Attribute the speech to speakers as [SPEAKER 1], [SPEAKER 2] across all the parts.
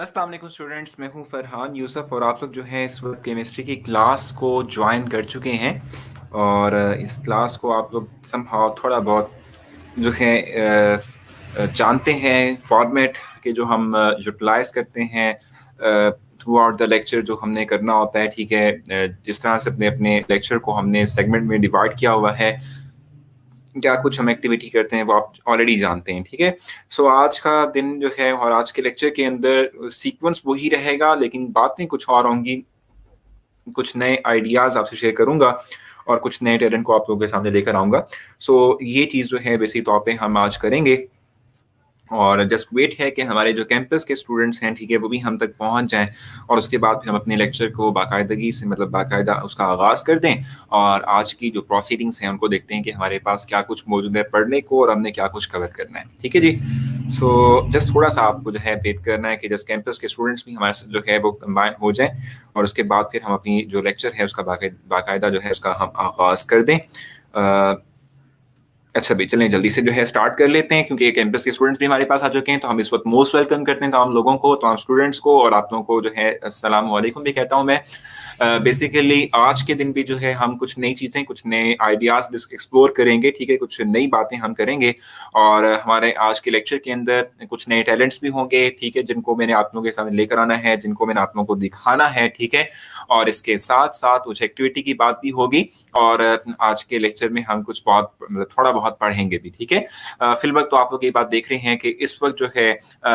[SPEAKER 1] अस्सलाम वालेकुम स्टूडेंट्स, मैं हूं फरहान यूसुफ और आप लोग जो है इस वक्त केमिस्ट्री की क्लास को ज्वाइन कर चुके हैं। और इस क्लास को आप लोग समहाउ थोड़ा बहुत जो है जानते हैं फॉर्मेट के जो हम यूटिलाइज करते हैं थ्रू आउट द लेक्चर जो हमने करना होता है। ठीक है, जिस तरह से अपने अपने लेक्चर को हमने सेगमेंट में डिवाइड किया हुआ है, क्या कुछ हम एक्टिविटी करते हैं वो आप ऑलरेडी जानते हैं। ठीक है, सो आज का दिन जो है और आज के लेक्चर के अंदर सीक्वेंस वही रहेगा, लेकिन बातें कुछ और होंगी। कुछ नए आइडियाज आपसे शेयर करूंगा और कुछ नए टैलेंट को आप लोगों के सामने लेकर आऊंगा। सो ये चीज़ जो है बेसिक तौर पे हम आज करेंगे और जस्ट वेट है कि हमारे जो कैंपस के स्टूडेंट्स हैं, ठीक है, वो भी हम तक पहुंच जाएं और उसके बाद फिर हम अपने लेक्चर को बाकायदगी से मतलब बाकायदा उसका आगाज़ कर दें और आज की जो प्रोसीडिंग्स हैं उनको देखते हैं कि हमारे पास क्या कुछ मौजूद है पढ़ने को और हमने क्या कुछ कवर करना है। ठीक है जी। सो जस्ट थोड़ा सा आपको जो है वेट करना है कि जस्ट कैंपस के स्टूडेंट्स भी हमारे साथ जो है वो कंबाइन हो जाएं और उसके बाद फिर हम अपनी जो लेक्चर है उसका बाकायदा जो है उसका हम आगाज़ कर दें। अच्छा भाई, चलें जल्दी से जो है स्टार्ट कर लेते हैं क्योंकि कैंपस के स्टूडेंट्स भी हमारे पास आ चुके हैं। तो हम इस वक्त मोस्ट वेलकम करते हैं तमाम लोगों को, तमाम स्टूडेंट्स को, और आप लोगों को जो है अस्सलाम वालेकुम भी कहता हूं मैं। बेसिकली आज के दिन भी जो है हम कुछ नई चीज़ें, कुछ नए आइडियाज एक्सप्लोर करेंगे। ठीक है, कुछ नई बातें हम करेंगे और हमारे आज के लेक्चर के अंदर कुछ नए टैलेंट्स भी होंगे। ठीक है, जिनको मैंने आप लोगों के सामने लेकर आना है, जिनको मैंने आप लोगों को दिखाना है। ठीक है, और इसके साथ साथ कुछ एक्टिविटी की बात भी होगी और आज के लेक्चर में हम कुछ बहुत मतलब थोड़ा बहुत पढ़ेंगे भी। ठीक है, फिलहाल तो आप लोग ये बात देख रहे हैं कि इस वक्त जो है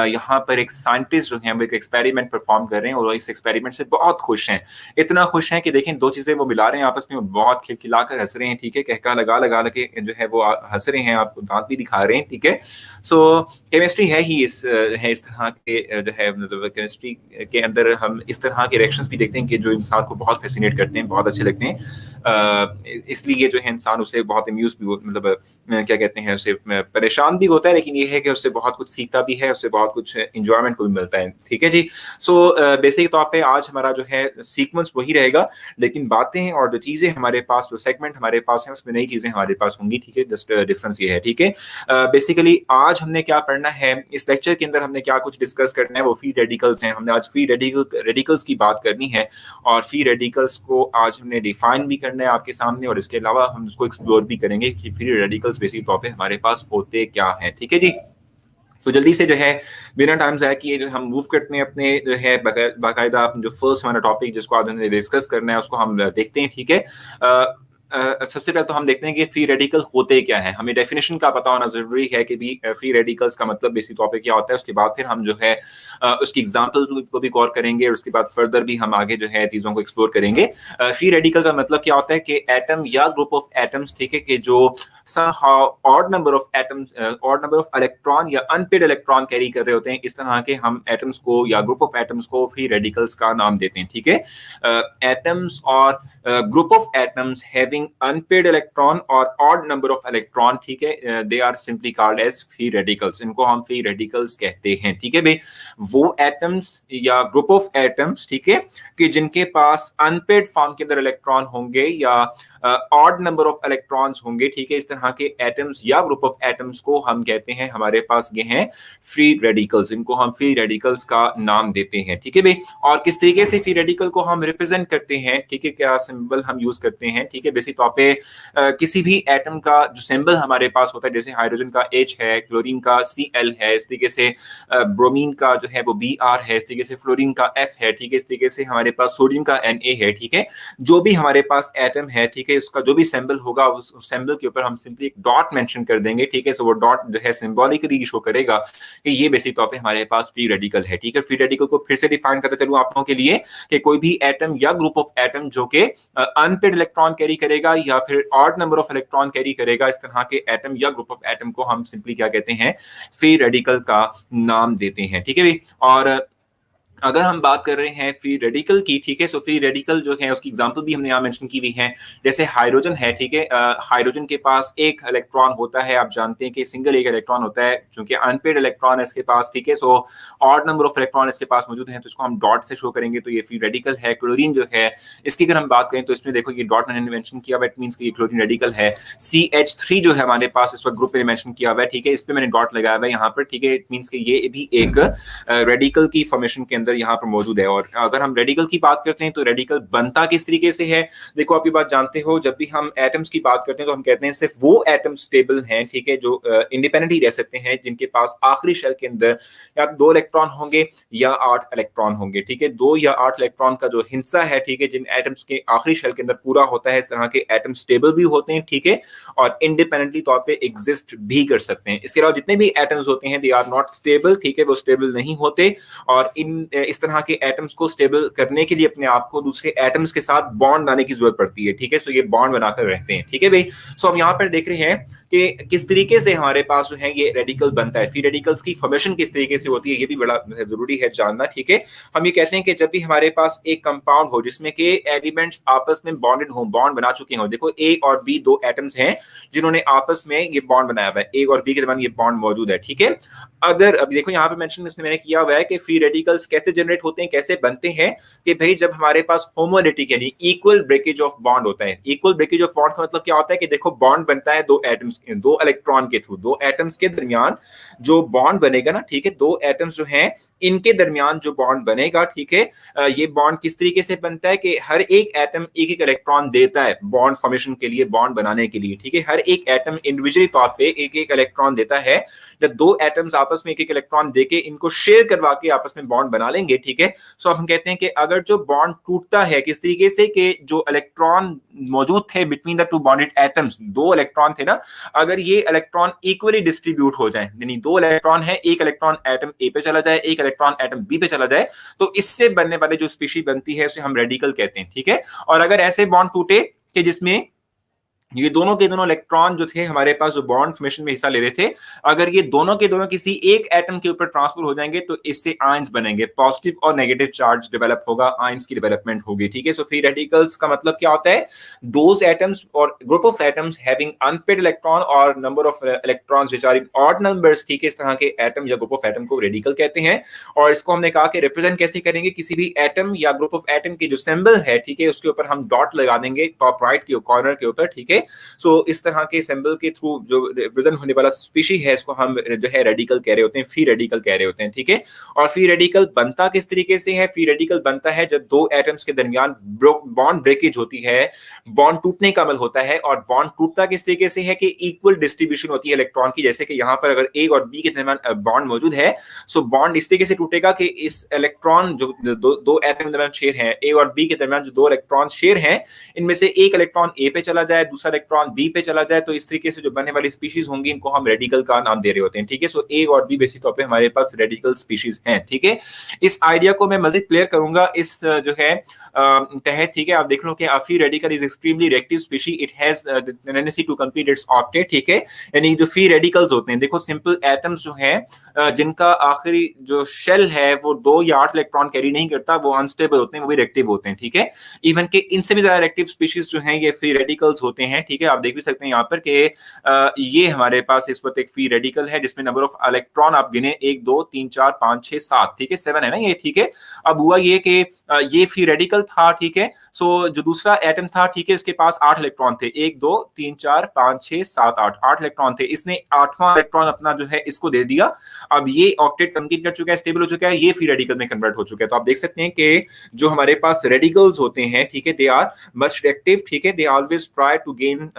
[SPEAKER 1] यहाँ पर एक साइंटिस्ट जो है वो एक एक्सपेरिमेंट परफॉर्म कर रहे हैं और इस एक्सपेरिमेंट से बहुत खुश हैं। इतना खुश हैं कि देखें दो चीजें वो मिला रहे हैं आपस में, बहुत खिलखिलाकर हंस रहे हैं। ठीक है, कहका लगा लगा के जो है वो हंस रहे हैं, आपको दांत भी दिखा रहे हैं। ठीक है, सो केमिस्ट्री है ही इस तरह के जो है मतलब केमिस्ट्री के अंदर हम इस तरह के रिएक्शंस भी देखते हैं कि जो इंसान को बहुत फैसिनेट करते हैं, बहुत अच्छे लगते हैं। इसलिए जो है इंसान उसे बहुत अम्यूज भी मतलब क्या कहते हैं उसे परेशान भी होता है, लेकिन ये है कि उससे बहुत कुछ सीखता भी है, उससे बहुत कुछ इंजॉयमेंट को भी मिलता है। ठीक है जी। सो बेसिक तौर पे आज हमारा जो है सीक्वेंस वही रहेगा, लेकिन बातें और जो चीजें हमारे पास, जो सेगमेंट हमारे पास है उसमें नई चीजें हमारे पास होंगी। ठीक है, जस्ट डिफरेंस ये है। ठीक है, बेसिकली आज हमने क्या पढ़ना है, इस लेक्चर के अंदर हमने क्या कुछ डिस्कस करना है वो फ्री रेडिकल्स हैं। हमने आज फ्री रेडिकल्स की बात करनी है और फ्री रेडिकल्स को आज हमने डिफाइन भी करना है आपके सामने और इसके अलावा हम उसको एक्सप्लोर भी करेंगे कि फ्री रेडिकल्स बेसिक तौर पे हमारे पास होते क्या हैं। ठीक है जी। तो जल्दी से जो है बिना टाइम ज़ाया किए जो हम मूव करते हैं अपने जो है बाकायदा जो फर्स्ट हमारा टॉपिक जिसको आज हमने डिस्कस करना है उसको हम देखते हैं। ठीक है, सबसे पहले तो हम देखते हैं कि फ्री रेडिकल होते क्या है। हमें डेफिनेशन का पता होना जरूरी है कि भी फ्री रेडिकल्स का मतलब बेसिक तौर पे क्या होता है। उसके बाद फिर हम जो है उसकी एग्जांपल को भी गौर करेंगे और उसके बाद फर्दर भी हम आगे जो है चीज़ों को एक्सप्लोर करेंगे। फ्री रेडिकल का मतलब क्या होता है कि एटम या ग्रुप ऑफ एटम्स, ठीक है, कि जो somehow odd number of atoms, odd number of electron या अनपेड इलेक्ट्रॉन कैरी कर रहे होते हैं, इस तरह के हम एटम्स को या ग्रुप ऑफ एटम्स को फ्री रेडिकल्स का नाम देते हैं। ठीक है, एटम्स और group of atoms having unpaid electron और ऑड नंबर ऑफ इलेक्ट्रॉन, ठीक है, they are simply called as free radicals. इनको हम फ्री रेडिकल्स कहते हैं। ठीक है भाई, वो एटम्स या ग्रुप ऑफ एटम्स, ठीक है, कि जिनके पास अनपेड फॉर्म के अंदर इलेक्ट्रॉन होंगे या ऑड नंबर ऑफ इलेक्ट्रॉन्स होंगे। ठीक है, इस तरह के एटम्स या ग्रुप ऑफ एटम्स को हम कहते हैं हमारे पास ये हैं फ्री रेडिकल्स। इनको हम फ्री रेडिकल्स का नाम देते हैं। ठीक है भाई, और किस तरीके से फ्री रेडिकल को हम रिप्रेजेंट करते हैं, ठीक है, क्या सिंबल हम यूज करते हैं। ठीक है, बेसिक तौर पे किसी भी एटम का जो सिंबल हमारे पास होता है, जैसे हाइड्रोजन का H है, क्लोरीन का Cl है, इस तरीके से ब्रोमीन का जो है वो Br है, इस तरीके से फ्लोरीन का F है। ठीक है, इस तरीके से हमारे पास सोडियम का Na है। ठीक है, जो भी हमारे पास एटम है, ठीक है, इसका जो भी सिंबल होगा उस सिंबल के ऊपर हम सिंपली एक डॉट मेंशन कर देंगे। ठीक है, सो वो डॉट जो है सिंबॉलिकली शो करेगा कि ये बेसिक तौर पे हमारे पास फ्री रेडिकल है। ठीक है, फ्री रेडिकल को फिर से डिफाइन करते चलूं आप लोगों के लिए कि कोई भी एटम या ग्रुप ऑफ एटम जो कि अनपेड इलेक्ट्रॉन कैरी करेगा या फिर odd number of electron carry करेगा, इस तरह के एटम या ग्रुप ऑफ एटम को हम सिंपली क्या कहते हैं, फ्री रेडिकल का नाम देते हैं। ठीक है भाई, और अगर हम बात कर रहे हैं फ्री रेडिकल की, ठीक है, सो फ्री रेडिकल जो है उसकी एग्जांपल भी हमने यहाँ मेंशन की हुई है। जैसे हाइड्रोजन है, ठीक है, हाइड्रोजन के पास एक इलेक्ट्रॉन होता है, आप जानते हैं कि सिंगल एक इलेक्ट्रॉन होता है, क्योंकि अनपेड इलेक्ट्रॉन है इसके पास, ठीक है, so odd number of electron इसके पास मौजूद है, तो इसको हम डॉट से शो करेंगे, तो ये फ्री रेडिकल है। क्लोरीन जो है इसकी अगर हम बात करें तो इसमें देखो ये डॉट मैंने मेंशन किया हुआ, इट मींस कि ये क्लोरीन रेडिकल है। CH3 जो है हमारे पास इस वक्त ग्रुप में मेंशन किया हुआ है, ठीक है, इस पे मैंने डॉट लगाया हुआ है यहाँ पर, ठीक है, इट मींस कि ये भी एक रेडिकल की फॉर्मेशन के अंदर यहाँ पर मौजूद है। और अगर हम रेडिकल की बात करते हैं तो रेडिकल बनता किस तरीके से है, देखो आप ये बात जानते हो, जब भी हम एटम्स की बात करते हैं तो हम कहते हैं सिर्फ वो एटम स्टेबल हैं, ठीक है, जो इंडिपेंडेंटली रह सकते हैं, जिनके पास आखिरी शेल के अंदर या 2 इलेक्ट्रॉन होंगे या 8 इलेक्ट्रॉन होंगे, ठीक है, 2 या 8 इलेक्ट्रॉन का जो हिस्सा है, ठीक है, जिन एटम्स के आखिरी शेल के अंदर पूरा होता है, इस तरह के एटम स्टेबल भी होते हैं, ठीक है, और इंडिपेंडेंटली तौर पे एग्जिस्ट भी कर सकते हैं। इसके अलावा जितने भी एटम्स होते हैं दे आर नॉट स्टेबल, ठीक है, वो स्टेबल नहीं होते, और इस तरह के एटम्स को स्टेबल करने के लिए अपने आप को दूसरे एटम्स के साथ बॉन्ड बनाने की जरूरत पड़ती है, ठीक है, सो ये बॉन्ड बनाकर रहते हैं, ठीक है भाई। सो हम यहाँ पर देख रहे हैं कि किस तरीके से हमारे पास जो है ये रेडिकल बनता है, फ्री रेडिकल्स की फॉर्मेशन किस तरीके से होती है, ये भी बड़ा जरूरी है जानना, ठीक है। हम ये कहते हैं कि जब भी हमारे पास एक कंपाउंड हो जिसमें के एलिमेंट्स आपस में बॉन्डेड हो, बॉन्ड बना चुके हो, देखो ए और बी 2 एटम्स हैं जिन्होंने आपस में ये बॉन्ड बनाया हुआ है, ए और बी के दरमियान ये बॉन्ड मौजूद है, ठीक है। अगर अब देखो यहाँ पे मेंशन इसमें मैंने किया हुआ है कि फ्री रेडिकल्स कैसे जनरेट होते हैं, कैसे बनते हैं, कि भाई जब हमारे पास होमोलिटिक यानी इक्वल ब्रेकेज ऑफ बॉन्ड होता है। इक्वल ब्रेकेज ऑफ बॉन्ड का मतलब क्या होता है कि देखो बॉन्ड बनता है 2 एटम्स, 2 इलेक्ट्रॉन के थ्रू, 2 एटम्स के दरमियान जो बॉन्ड बनेगा ना, ठीक है, 2 एटम्स जो हैं इनके दरमियान जो बॉन्ड बनेगा, ठीक है, ये बॉन्ड किस तरीके से बनता है कि हर एक एटम एक एक इलेक्ट्रॉन देता है बॉन्ड फॉर्मेशन के लिए, बॉन्ड बनाने के लिए, ठीक है, हर एक एटम इंडिविजुअली तौर पे एक एक इलेक्ट्रॉन देता है। जब 2 एटम्स आपस में एक एक इलेक्ट्रॉन देके इनको शेयर करवा के आपस में बॉन्ड बना लेंगे, ठीक है, सो हम कहते हैं कि अगर जो बॉन्ड टूटता है किस तरीके से कि जो इलेक्ट्रॉन मौजूद थे between the 2 bonded atoms, 2 electron थे ना, अगर ये इलेक्ट्रॉन इक्वली डिस्ट्रीब्यूट हो जाए, यानी 2 इलेक्ट्रॉन है, एक इलेक्ट्रॉन एटम ए पे चला जाए, एक इलेक्ट्रॉन एटम बी पे चला जाए, तो इससे बनने वाले जो स्पीशीज बनती है उसे हम रेडिकल कहते हैं, ठीक है। और अगर ऐसे बॉन्ड टूटे कि जिसमें ये दोनों के दोनों इलेक्ट्रॉन जो थे हमारे पास जो बॉन्ड फॉर्मेशन में हिस्सा ले रहे थे, अगर ये दोनों के दोनों किसी एक एटम के ऊपर ट्रांसफर हो जाएंगे तो इससे आयंस बनेंगे, पॉजिटिव और नेगेटिव चार्ज डेवलप होगा, आयंस की डेवलपमेंट होगी, ठीक है। सो फ्री रेडिकल्स का मतलब क्या होता है, दोज एटम्स और group of atoms having unpaid electron और number of electrons which are in odd numbers, ठीक है, इस तरह के एटम या ग्रुप ऑफ एटम को रेडिकल कहते हैं। और इसको हमने कहा कि रिप्रेजेंट कैसे करेंगे, किसी भी एटम या ग्रुप ऑफ एटम की जो सिंबल है, ठीक है, उसके ऊपर हम डॉट लगा देंगे टॉप राइट के कॉर्नर के ऊपर, ठीक है। सो इस तरह के सिंबल के थ्रू जो रिप्रेजेंट होने वाला स्पीशी है इसको हम जो है रेडिकल कह रहे होते हैं, फ्री रेडिकल कह रहे होते हैं, ठीक है। और फ्री रेडिकल बनता किस तरीके से है, फ्री रेडिकल बनता है जब 2 एटम्स के दरमियान बॉन्ड ब्रेकेज होती है, बॉन्ड टूटने का अमल होता है। और बॉन्ड टूटता किस तरीके से है कि इक्वल डिस्ट्रीब्यूशन होती है इलेक्ट्रॉन की, जैसे कि यहाँ पर अगर ए और बी के दरमियान बॉन्ड मौजूद है, सो बॉन्ड इस तरीके से टूटेगा कि इस इलेक्ट्रॉन जो दो एटम के दरमियान शेयर है, ए और बी के दरमियान जो 2 इलेक्ट्रॉन शेयर हैं, इनमें से एक इलेक्ट्रॉन ए पे चला जाए, दूसरा इलेक्ट्रॉन बी पे चला जाए, तो इस तरीके से जो बनने वाली स्पीशीज होंगी इनको हम रेडिकल का नाम दे रहे होते हैं, ठीक है। सो ए और बी बेसिक तौर पे हमारे पास रेडिकल स्पीशीज हैं, ठीक है। इस आइडिया को मैं मजीद क्लियर करूंगा इस जो है तहत, ठीक है। आप देख लो कि free radical is extremely reactive species, it has tendency to complete its octet, ठीक है। यानी जो फ्री रेडिकल्स होते हैं, देखो सिंपल एटम्स जो हैं जिनका आखिरी जो शेल है वो 2 या 8 इलेक्ट्रॉन कैरी नहीं करता, वो अनस्टेबल होते हैं, वो भी रिएक्टिव होते हैं, ठीक है। इवन के इनसे भी ज्यादा रिएक्टिव स्पीशीज जो हैं ये फ्री रेडिकल्स होते हैं, ठीक है। आप देख भी सकते हैं यहाँ पर कि ये हमारे पास इस वक्त एक फ्री रेडिकल है जिसमें नंबर ऑफ इलेक्ट्रॉन आप गिने 1 2 3 4 5 6 7, ठीक है, 7 है ना ये, ठीक है। अब हुआ ये कि ये फ्री रेडिकल था, ठीक है। सो जो दूसरा एटम था, ठीक है, इसके पास 8 इलेक्ट्रॉन थे, 1 2 3 4 5 6 7 8 इलेक्ट्रॉन थे। इसने 8वां इलेक्ट्रॉन अपना जो है इसको दे दिया। अब ये ऑक्टेट कंप्लीट कर चुका है, स्टेबल हो चुका है, ये फ्री रेडिकल में कन्वर्ट हो चुका है। तो आप देख सकते हैं कि जो हमारे पास रेडिकल्स होते हैं, ठीक है, दे आर मच रिएक्टिव, ठीक है, they always try to gain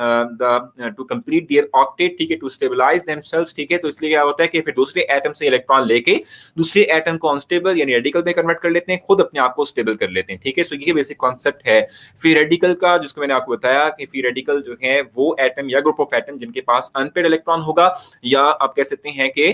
[SPEAKER 1] to complete their octet, ठीक है, टू स्टेबलाइज देमसेल्व्स, ठीक है। तो इसलिए क्या होता है कि फिर दूसरे एटम से इलेक्ट्रॉन लेके दूसरे एटम को अनस्टेबल यानी रेडिकल में कन्वर्ट कर लेते हैं, खुद अपने आप को स्टेबल कर लेते हैं, ठीक है। सो ये बेसिक कॉन्सेप्ट है फ्री रेडिकल का, जिसको मैंने आपको बताया कि फ्री रेडिकल जो है वो एटम या ग्रुप ऑफ एटम जिनके पास अनपेड इलेक्ट्रॉन होगा, या आप कह सकते हैं कि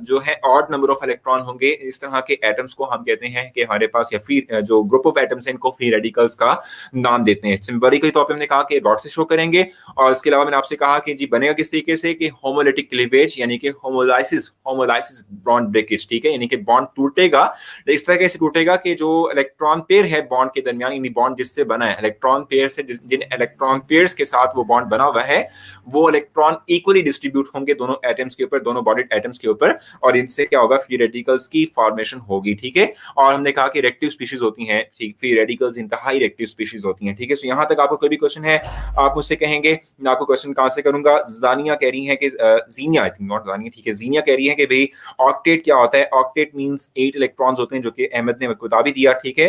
[SPEAKER 1] जो है ऑड नंबर ऑफ इलेक्ट्रॉन होंगे, इस तरह के एटम्स को हम कहते हैं कि हमारे पास, या फ्री जो ग्रुप ऑफ एटम्स हैं इनको फ्री रेडिकल्स का नाम देते हैं। सिंबॉलिकली तौर पे हमने कहा कि डॉट से शो करेंगे। और इसके अलावा मैंने आपसे कहा कि जी बनेगा किस तरीके से कि होमोलिटिक क्लीवेज यानी कि होमोलाइसिस होमोलाइसिस बॉन्ड ब्रेकेज, ठीक है, यानी कि बॉन्ड टूटेगा इस तरह से टूटेगा कि जो इलेक्ट्रॉन पेयर है बॉन्ड के दरमियान, यानी बॉन्ड जिससे बना है इलेक्ट्रॉन पेयर से, जिन इलेक्ट्रॉन पेयर्स के साथ वो बॉन्ड बना हुआ है वो इलेक्ट्रॉन इक्वली डिस्ट्रीब्यूट होंगे दोनों एटम्स के ऊपर, दोनों बॉडीड एटम्स के ऊपर, और इनसे क्या होगा, फ्री रेडिकल्स की फॉर्मेशन होगी, ठीक है। और हमने कहा कि रिएक्टिव स्पीशीज होती हैं, ठीक, फ्री रेडिकल्स इंतहाई रिएक्टिव स्पीशीज होती हैं, ठीक है। सो यहां तक आपको कोई भी क्वेश्चन है आप मुझसे कहेंगे, मैं आपको क्वेश्चन कहां से करूंगा। जानिया कह रही है कि जीनिया, आई थिंक नॉट जानिया, ठीक है, जीनिया कह रही है कि भाई ऑक्टेट क्या होता है। ऑक्टेट मींस 8 इलेक्ट्रॉन्स होते हैं, जो कि अहमद ने बता भी दिया, ठीक है।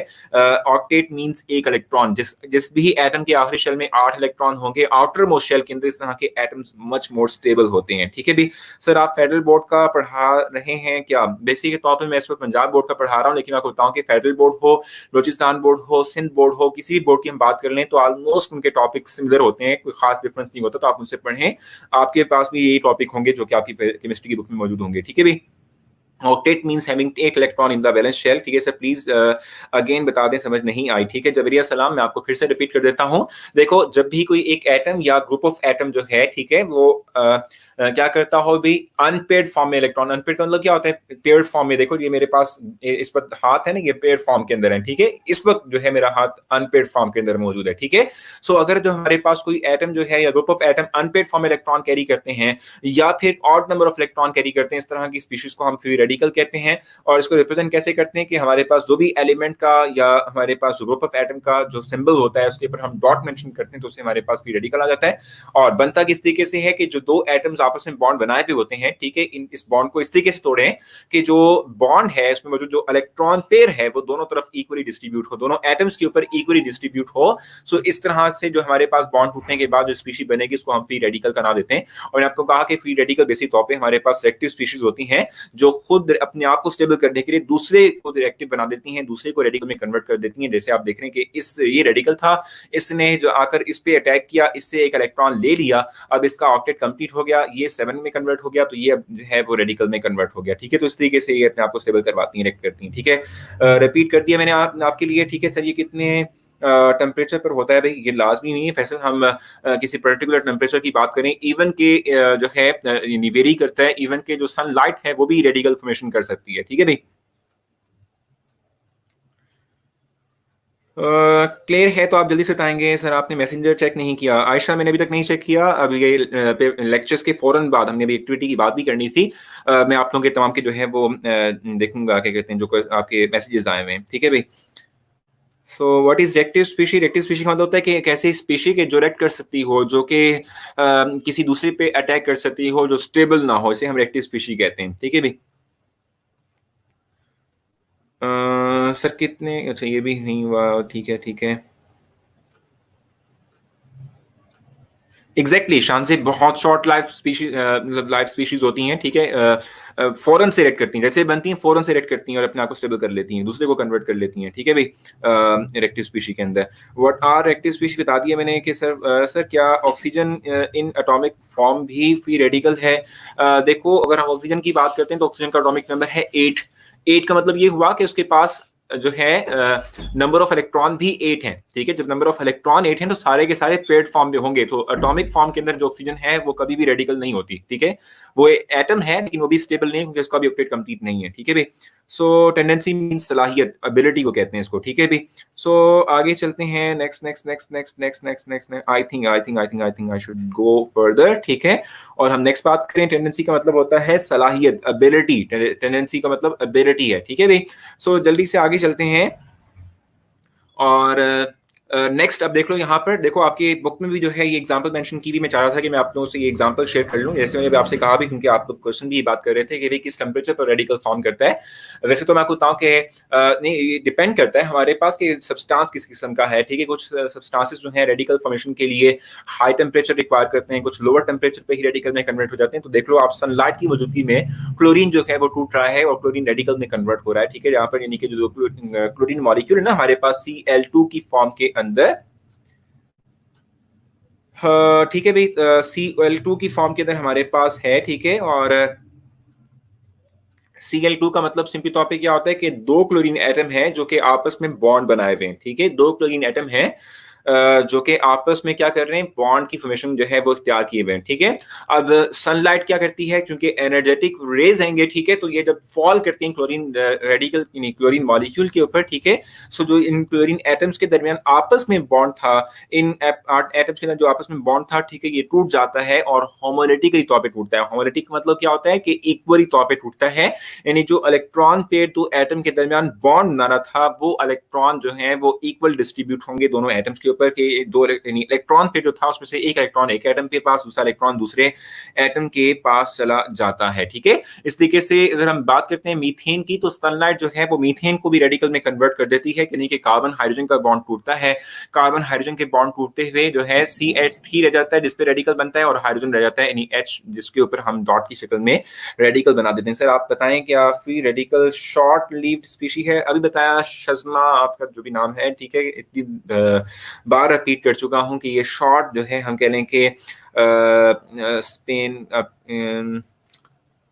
[SPEAKER 1] ऑक्टेट मींस एक इलेक्ट्रॉन, जिस भी एटम के आखिरी शेल में 8 इलेक्ट्रॉन होंगे, आउटर मोस्ट शेल के अंदर इस तरह के एटम्स मच मोर स्टेबल होते हैं, ठीक है भी। सर आप फेडरल बोर्ड का पढ़ा रहे हैं क्या? बेसिक तौर पर मैं इस वक्त पंजाब बोर्ड का पढ़ा रहा हूँ, लेकिन मैं आपको बताऊं कि फेडरल बोर्ड हो, बलूचिस्तान बोर्ड हो, सिंध बोर्ड हो, किसी भी बोर्ड की हम बात कर लें तो ऑलमोस्ट उनके टॉपिक सिमिलर होते हैं, कोई खास डिफरेंस नहीं होता। तो आप उनसे पढ़ें, आपके पास भी यही टॉपिक होंगे जो कि आपकी केमिस्ट्री की बुक में मौजूद होंगे, ठीक है भी। Octet means having 8 electron in the valence shell, ठीक है सर, प्लीज अगेन बता दें, समझ नहीं आई, ठीक है। जबरिया सलाम, मैं आपको फिर से रिपीट कर देता हूं। देखो, जब भी कोई एक एटम या ग्रुप ऑफ एटम जो है, ठीक है, वो क्या करता हो भी, अनपेयर्ड फॉर्म में इलेक्ट्रॉन, अनपेयर्ड मतलब क्या होता है, पेयर्ड फॉर्म में। देखो ये मेरे पास इस वक्त हाथ है ना, ये पेयर्ड फॉर्म के अंदर है, ठीक है, इस वक्त जो है मेरा हाथ अनपेयर्ड फॉर्म के अंदर मौजूद है, ठीक है। सो अगर जो हमारे पास कोई एटम जो है या group of atom unpaired form में इलेक्ट्रॉन कैरी करते हैं या फिर odd number of electron carry करते हैं, इस तरह की स्पीशीज को हम फ्री रेडिकल कहते हैं। और इसको रिप्रेजेंट कैसे करते हैं कि हमारे पास जो भी एलिमेंट का या हमारे पास ग्रुप ऑफ एटम का जो सिंबल होता है उसके ऊपर हम डॉट मेंशन करते हैं, तो उससे हमारे पास फ्री रेडिकल आ जाता है। और बनता किस तरीके से है कि जो दो एटम्स आपस में बॉन्ड बनाए हुए होते हैं, ठीक है, इस बॉन्ड को इस तरीके से तोड़ें कि जो बॉन्ड है उसमें मौजूद जो इलेक्ट्रॉन पेयर है वो दोनों तरफ इक्वली डिस्ट्रीब्यूट हो, दोनों एटम्स के ऊपर इक्वली डिस्ट्रीब्यूट हो। सो इस तरह से जो हमारे पास बॉन्ड टूटने के बाद जो स्पीशीज बनेगी उसको हम फ्री रेडिकल का नाम देते हैं। और मैंने आपको कहा कि फ्री रेडिकल बेसिक तौर पे हमारे पास रिएक्टिव स्पीशीज होती हैं जो खुद अपने आप को स्टेबल करने के लिए दूसरे को रिएक्टिव बना देती हैं, दूसरे को रेडिकल में कन्वर्ट कर देती हैं। जैसे आप देख रहे हैं कि ये रेडिकल था, इसने जो आकर इस पे अटैक किया, इससे एक इलेक्ट्रॉन ले लिया, अब इसका ऑक्टेट कंप्लीट हो गया, ये 7 में कन्वर्ट हो गया, तो ये अब है वो रेडिकल में कन्वर्ट हो गया, ठीक है। तो इस तरीके से ये अपने आप को स्टेबल करवाती हैं, रिएक्ट करती हैं, ठीक है। रिपीट कर दिया मैंने आपके लिए, ठीक है सर। ये कितने टेम्परेचर पर होता है? भाई ये लाजमी नहीं है, फैसल हम किसी पर्टिकुलर टेम्परेचर की बात करें, इवन के जो है वेरी करता है, इवन के जो सनलाइट है वो भी रेडिकल फॉर्मेशन कर सकती है, ठीक है भाई। क्लियर है तो आप जल्दी से बताएंगे। सर आपने मैसेंजर चेक नहीं किया। आयशा मैंने अभी तक नहीं चेक किया, अभी ये लेक्चर्स के फौरन बाद हमने अभी एक्टिविटी की बात भी करनी थी। मैं आप लोगों के तमाम के जो है वो देखूंगा क्या कहते हैं जो आपके मैसेजेस आए हुए हैं, ठीक है भाई। So what is reactive species? Reactive species का मतलब होता है कि एक ऐसी स्पीशी के जो रिएक्ट कर सकती हो, जो कि किसी दूसरे पे अटैक कर सकती हो, जो स्टेबल ना हो, इसे हम रिएक्टिव स्पीशी कहते हैं, ठीक है भाई। सर कितने, अच्छा ये भी नहीं हुआ, ठीक है ठीक है। एग्जैक्टली शान से बहुत शॉर्ट लाइफ स्पीशीज, मतलब लाइफ स्पीशीज होती हैं, ठीक है। फौरन से रेड करती हैं, जैसे बनती हैं फौरन से रेड करती हैं और अपने आप को स्टेबल कर लेती हैं, दूसरे को कन्वर्ट कर लेती हैं, ठीक है भाई। रेक्टिव स्पीशी के अंदर व्हाट आर रेक्टिव स्पीशी बता दिया मैंने कि सर क्या ऑक्सीजन इन एटॉमिक फॉर्म भी फ्री रेडिकल है? देखो अगर हम ऑक्सीजन की बात करते हैं तो ऑक्सीजन का एटॉमिक नंबर है 8। 8 का मतलब ये हुआ कि उसके पास जो है नंबर ऑफ इलेक्ट्रॉन भी 8 हैं, ठीक है। जब नंबर ऑफ इलेक्ट्रॉन 8 हैं तो सारे के सारे पेयर्ड फॉर्म में होंगे, तो एटॉमिक फॉर्म के अंदर जो ऑक्सीजन है वो कभी भी रेडिकल नहीं होती, ठीक है। वो एटम है लेकिन वो भी स्टेबल नहीं है क्योंकि उसका भी ऑक्टेट कंप्लीट नहीं है, ठीक है भाई। सो टेंडेंसी मींस सलाहियत, एबिलिटी को कहते हैं इसको, ठीक है भाई। सो आगे चलते हैं, next next next next next next next I think I should go further, ठीक है। और हम नेक्स्ट बात करें, टेंडेंसी का मतलब होता है सलाहियत, एबिलिटी। टेंडेंसी का मतलब एबिलिटी है, ठीक है भाई। सो जल्दी से आगे चलते हैं और नेक्स्ट अब देख लो, यहाँ पर देखो आपकी बुक में भी जो है ये एग्जांपल मेंशन की हुई। मैं चाह रहा था कि मैं आप लोगों से ये एग्जांपल शेयर कर लूं, जैसे मैंने आपसे कहा भी, क्योंकि आप लोग क्वेश्चन भी बात कर रहे थे कि भाई किस टेम्परेचर पर रेडिकल फॉर्म करता है। वैसे तो मैं आपको बताऊं कि नहीं, ये डिपेंड करता है हमारे पास कि सब्सटेंस किस किस्म का है, ठीक है। कुछ सब्सटेंसेस जो है रेडिकल फॉर्मेशन के लिए हाई टेम्परेचर रिक्वायर करते हैं, कुछ लोअर टेम्परेचर पर ही रेडिकल में कन्वर्ट हो जाते हैं। तो देख लो आप, सनलाइट की मौजूदगी में क्लोरीन जो है वो टूट रहा है और क्लोरीन रेडिकल में कन्वर्ट हो रहा है, ठीक है। यहाँ पर यानी कि जो क्लोरीन मॉलिक्यूल है ना हमारे पास Cl2 की फॉर्म के अंदर, ठीक है भाई, Cl2 की फॉर्म के अंदर हमारे पास है, ठीक है। और Cl2 का मतलब सिंपली तौर पे क्या होता है कि दो क्लोरीन एटम है जो कि आपस में बॉन्ड बनाए हुए हैं, ठीक है। दो क्लोरीन एटम है जो कि आपस में क्या कर रहे हैं, बॉन्ड की फॉर्मेशन जो है वो इख्तियार किए हुए हैं, ठीक है। अब सनलाइट क्या करती है, क्योंकि एनर्जेटिक रेज आएंगे, ठीक है, तो ये जब फॉल करती हैं क्लोरीन रेडिकल क्लोरीन मॉलिक्यूल के ऊपर, ठीक है, सो जो इन क्लोरीन एटम्स के दरमियान आपस में बॉन्ड था, इन एटम्स के अंदर जो आपस में बॉन्ड था, ठीक है, ये टूट जाता है और होमोलिटिकली तौर पे टूटता है। होमोलिटिक मतलब क्या होता है कि इक्वली तौर पे टूटता है, यानी जो इलेक्ट्रॉन पेयर दो एटम के दरमियान बॉन्ड बना था, वो इलेक्ट्रॉन जो है वो इक्वल डिस्ट्रीब्यूट होंगे दोनों एटम्स के ऊपर के दो, यानी इलेक्ट्रॉन पेयर जो था उसमें से एक इलेक्ट्रॉन एक एटम के पास, दूसरा इलेक्ट्रॉन दूसरे एटम के पास चला जाता है, ठीक है। इस तरीके से अगर हम बात करते हैं मीथेन की, तो सनलाइट जो है वो मीथेन को भी रेडिकल में कन्वर्ट कर देती है, यानी कि कार्बन हाइड्रोजन का बॉन्ड टूटता है, कार्बन हाइड्रोजन के बॉन्ड टूटते हुए जो है CH3 रह जाता है जिस पे रेडिकल बनता है, और हाइड्रोजन रह जाता है यानी H, जिसके ऊपर हम डॉट की शक्ल में रेडिकल बना देते हैं। सर आप बताएं क्या free radical short lived species है? अभी बताया शज़मा आपका जो भी नाम है, ठीक है, इतनी बार रिपीट कर चुका हूं कि ये शॉर्ट जो है हम कह लें कि स्पेन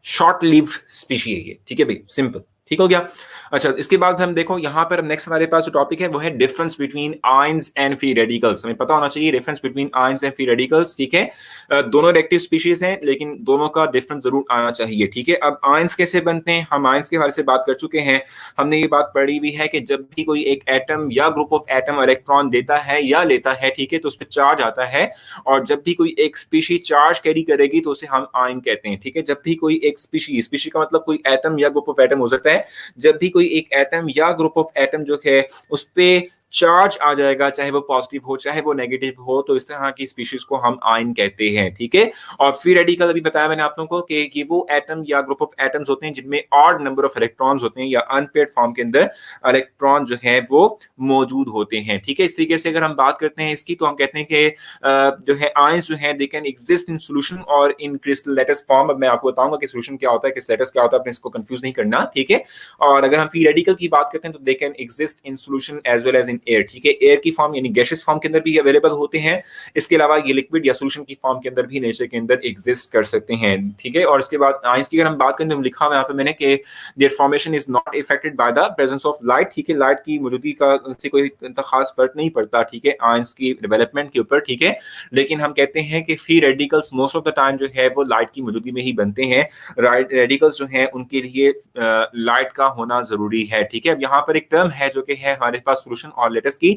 [SPEAKER 1] शॉर्ट लिव्ड स्पीशी है ये, ठीक है भाई, सिंपल, ठीक हो गया। अच्छा, इसके बाद हम देखो यहाँ पर नेक्स्ट हमारे पास जो टॉपिक है वो है difference between ions and free radicals. हमें पता होना चाहिए difference between ions and free radicals, ठीक है। दोनों रिएक्टिव स्पीशीज हैं लेकिन दोनों का डिफरेंस जरूर आना चाहिए, ठीक है। अब आयंस कैसे बनते हैं, हम आयंस के बारे से बात कर चुके हैं, हमने ये बात पढ़ी हुई है कि जब भी कोई एक एटम या ग्रुप ऑफ एटम इलेक्ट्रॉन देता है या लेता है, ठीक है, तो उस पर चार्ज आता है, और जब भी कोई एक स्पीशी चार्ज कैरी करेगी तो उसे हम आयन कहते हैं, ठीक है। जब भी कोई एक स्पीशी का मतलब कोई एटम या ग्रुप ऑफ एटम हो सकता है, जब भी कोई एक एटम या ग्रुप ऑफ एटम जो है उस पे चार्ज आ जाएगा, चाहे वो पॉजिटिव हो चाहे वो नेगेटिव हो, तो इस तरह की स्पीशीज को हम आयन कहते हैं, ठीक है। और फ्री रेडिकल अभी बताया मैंने आप लोगों को कि वो एटम या ग्रुप ऑफ एटम्स होते हैं जिनमें ऑड नंबर ऑफ इलेक्ट्रॉन्स होते हैं या अनपेयर्ड फॉर्म के अंदर इलेक्ट्रॉन जो है वो मौजूद होते हैं, ठीक है। इस तरीके से अगर हम बात करते हैं इसकी, तो हम कहते हैं कि जो है आयंस जो है दे कैन एग्जिस्ट इन सॉल्यूशन और इन क्रिस्टल लैटिस फॉर्म। अब मैं आपको बताऊंगा कि सॉल्यूशन क्या होता है, क्रिस्टल लैटिस क्या होता है, अपने इसको कंफ्यूज नहीं करना, ठीक है। और अगर हम फ्री रेडिकल की बात करते हैं तो they can exist in solution as well as in air, ठीक है। एयर की फॉर्म यानी गैसियस फॉर्म के अंदर भी अवेलेबल होते हैं, इसके अलावा ये लिक्विड या सॉल्यूशन की फॉर्म के अंदर भी नेचर के अंदर एग्जिस्ट कर सकते हैं, ठीक है। और इसके बाद आयंस की अगर हम बात करें तो लिखा हुआ यहाँ पे मैंने कि there formation is not affected by the presence of light, ठीक है। लाइट की मौजूदगी का से कोई खास फर्क नहीं पड़ता, ठीक है, आयंस की डेवलपमेंट के ऊपर, ठीक है। लेकिन हम कहते हैं कि free radicals most of the time जो है वो लाइट की मौजूदगी में ही बनते हैं। रेडिकल्स जो हैं उनके लिए लाइट का होना जरूरी है, ठीक है। अब यहाँ पर एक टर्म है जो कि है हमारे पास सॉल्यूशन और लेटेस्ट की,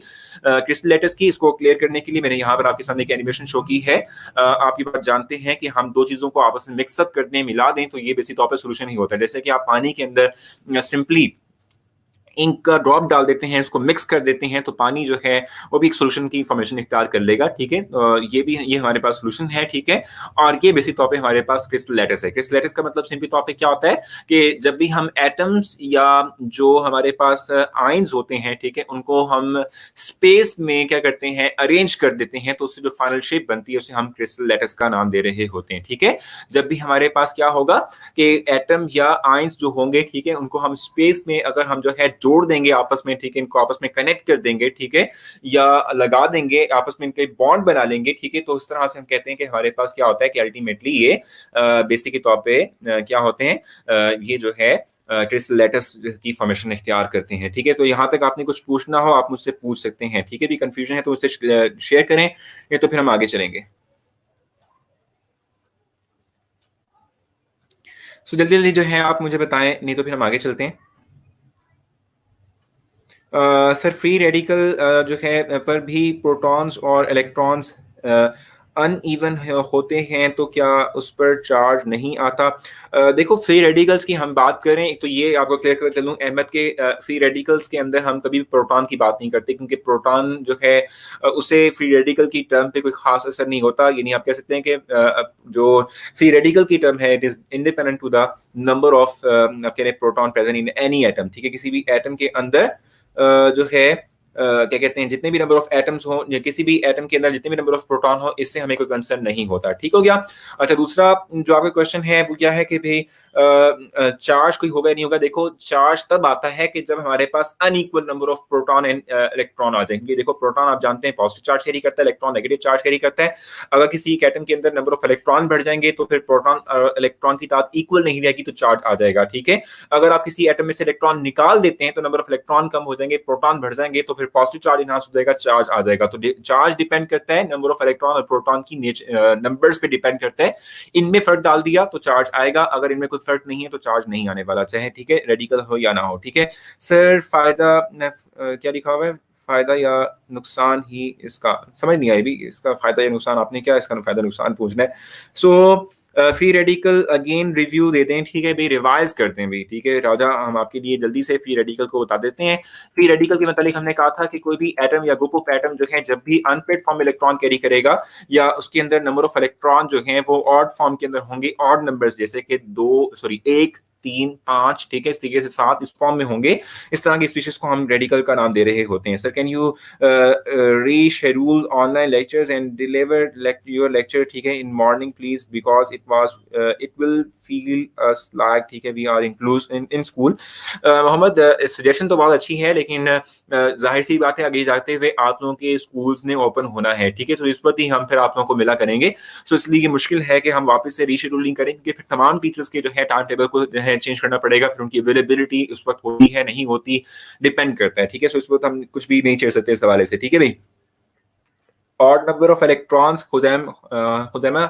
[SPEAKER 1] क्रिस्टल लैटिस की, इसको क्लियर करने के लिए मैंने यहाँ पर आपके सामने एक एनिमेशन शो की है। आप ये बात जानते हैं कि हम दो चीजों को आपस में मिक्सअप कर दें, मिला दें, तो ये बेसिक तौर पर सॉल्यूशन ही होता है। जैसे कि आप पानी के अंदर सिंपली इंक का ड्रॉप डाल देते हैं, उसको मिक्स कर देते हैं, तो पानी जो है वो भी एक सोल्यूशन की फॉर्मेशन इख्तियार कर लेगा, ठीक है। ये हमारे पास सोल्यूशन है, ठीक है। और ये बेसिक तौर पे हमारे पास क्रिस्टल लैटिस है। क्रिस्टल लैटिस का मतलब सिंपली तौर पे क्या होता है कि जब भी हम एटम्स या जो हमारे पास आयंस होते हैं, ठीक है, उनको हम स्पेस में क्या करते हैं, अरेंज कर देते हैं, तो उससे जो फाइनल शेप बनती है उसे हम क्रिस्टल लैटिस का नाम दे रहे होते हैं, ठीक है। जब भी हमारे पास क्या होगा कि एटम या आयंस जो होंगे, ठीक है, उनको हम स्पेस में अगर हम जो है जोड़ देंगे आपस में, ठीक है, इनको आपस में कनेक्ट कर देंगे, ठीक है, या लगा देंगे आपस में, इनके बॉन्ड बना लेंगे, ठीक है, तो इस तरह से हम कहते हैं कि हमारे पास क्या होता है कि अल्टीमेटली ये बेसिक के तौर पे क्या होते हैं, ये जो है क्रिस्टल लैटिस की फॉर्मेशन इख्तियार करते हैं, ठीक है। तो यहाँ तक आपने कुछ पूछना हो आप मुझसे पूछ सकते हैं, ठीक है। भी कंफ्यूजन है तो उससे शेयर करें, ये तो फिर हम आगे चलेंगे। सो जल्दी जल्दी जो है आप मुझे बताएं, नहीं तो फिर हम आगे चलते हैं। सर फ्री रेडिकल जो है पर भी प्रोटॉन्स और इलेक्ट्रॉन्स अनइवन होते हैं तो क्या उस पर चार्ज नहीं आता? देखो फ्री रेडिकल्स की हम बात करें, एक तो ये आपको क्लियर कर चलूँ अहमद के, फ्री रेडिकल्स के अंदर हम कभी प्रोटॉन की बात नहीं करते, क्योंकि प्रोटॉन जो है उसे फ्री रेडिकल की टर्म पे कोई खास असर नहीं होता। यानी आप कह सकते हैं कि जो फ्री रेडिकल की टर्म है it is independent to the number of proton present in any atom, ठीक है। किसी भी एटम के अंदर जो है क्या कहते हैं, जितने भी नंबर ऑफ एटम्स हो या किसी भी एटम के अंदर जितने भी नंबर ऑफ प्रोटॉन हो, इससे हमें कोई कंसर्न नहीं होता, ठीक हो गया। अच्छा, दूसरा जो आपका क्वेश्चन है वो क्या है कि भाई चार्ज कोई होगा नहीं होगा। देखो चार्ज तब आता है कि जब हमारे पास unequal number of proton and electron आ जाएंगे। देखो प्रोटॉन आप जानते हैं पॉजिटिव चार्ज कैरी करता है, इलेक्ट्रॉन नेगेटिव चार्ज कैरी करता है। अगर किसी एक एटम के अंदर नंबर ऑफ इलेक्ट्रॉन बढ़ जाएंगे तो फिर प्रोटॉन इलेक्ट्रॉन की तादाद इक्वल नहीं रहेगी, तो चार्ज आ जाएगा, ठीक है। अगर आप किसी एटम में से इलेक्ट्रॉन निकाल देते हैं तो नंबर ऑफ इलेक्ट्रॉन कम हो जाएंगे, प्रोटॉन बढ़ जाएंगे, तो फिर फिर पॉजिटिव चार्ज इनहांस हो जाएगा, चार्ज आ जाएगा। तो चार्ज डिपेंड करता है नंबर ऑफ इलेक्ट्रॉन और प्रोटॉन की नंबर्स पे डिपेंड करता है। इनमें फर्क डाल दिया तो चार्ज आएगा, अगर इनमें कोई फर्क नहीं है तो चार्ज नहीं आने वाला, चाहे ठीक है रेडिकल हो या ना हो। ठीक है सर, फायदा क्या लिखा हुआ है, फायदा या नुकसान ही इसका समझ नहीं आई भी, इसका फायदा या नुकसान आपने क्या इसका फायदा नुकसान पूछना है। So free radical again review देते हैं, ठीक है भाई, रिवाइज करते हैं भाई, ठीक है राजा, हम आपके लिए जल्दी से फ्री रेडिकल को बता देते हैं। फ्री रेडिकल के मतलब हमने कहा था कि कोई भी एटम या ग्रुप ऑफ एटम जो है जब भी अनपेड फॉर्म इलेक्ट्रॉन कैरी करेगा या उसके अंदर नंबर ऑफ इलेक्ट्रॉन जो है वो ऑड फॉर्म के अंदर होंगे, ऑड नंबर्स जैसे कि 1, 3, 5, ठीक है, इस तरीके से 7 इस फॉर्म में होंगे, इस तरह की स्पीशीज को हम रेडिकल का नाम दे रहे होते हैं। Sir can you reschedule online lectures and deliver your lecture, ठीक है, in morning please, because it will feel us like, ठीक है, we are include in school. Mohammad, suggestion तो बहुत अच्छी है, लेकिन जाहिर सी बात है आगे जाते हुए आप लोगों के स्कूल्स ने ओपन होना है, ठीक है, तो इस वक्त ही हम फिर आप लोगों को मिला करेंगे। सो इसलिए मुश्किल है कि हम वापस से रीशेड्यूलिंग करें, क्योंकि फिर तमाम टीचर्स के जो है टाइम टेबल को जो है चेंज करना पड़ेगा, फिर उनकी अवेलेबिलिटी उस वक्त होती है नहीं होती, डिपेंड करता है, ठीक है। सो इस वक्त हम कुछ भी नहीं चल सकते इस हवाले से, ठीक है भाई। ऑड नंबर ऑफ इलेक्ट्रॉन्स, खुदैमा,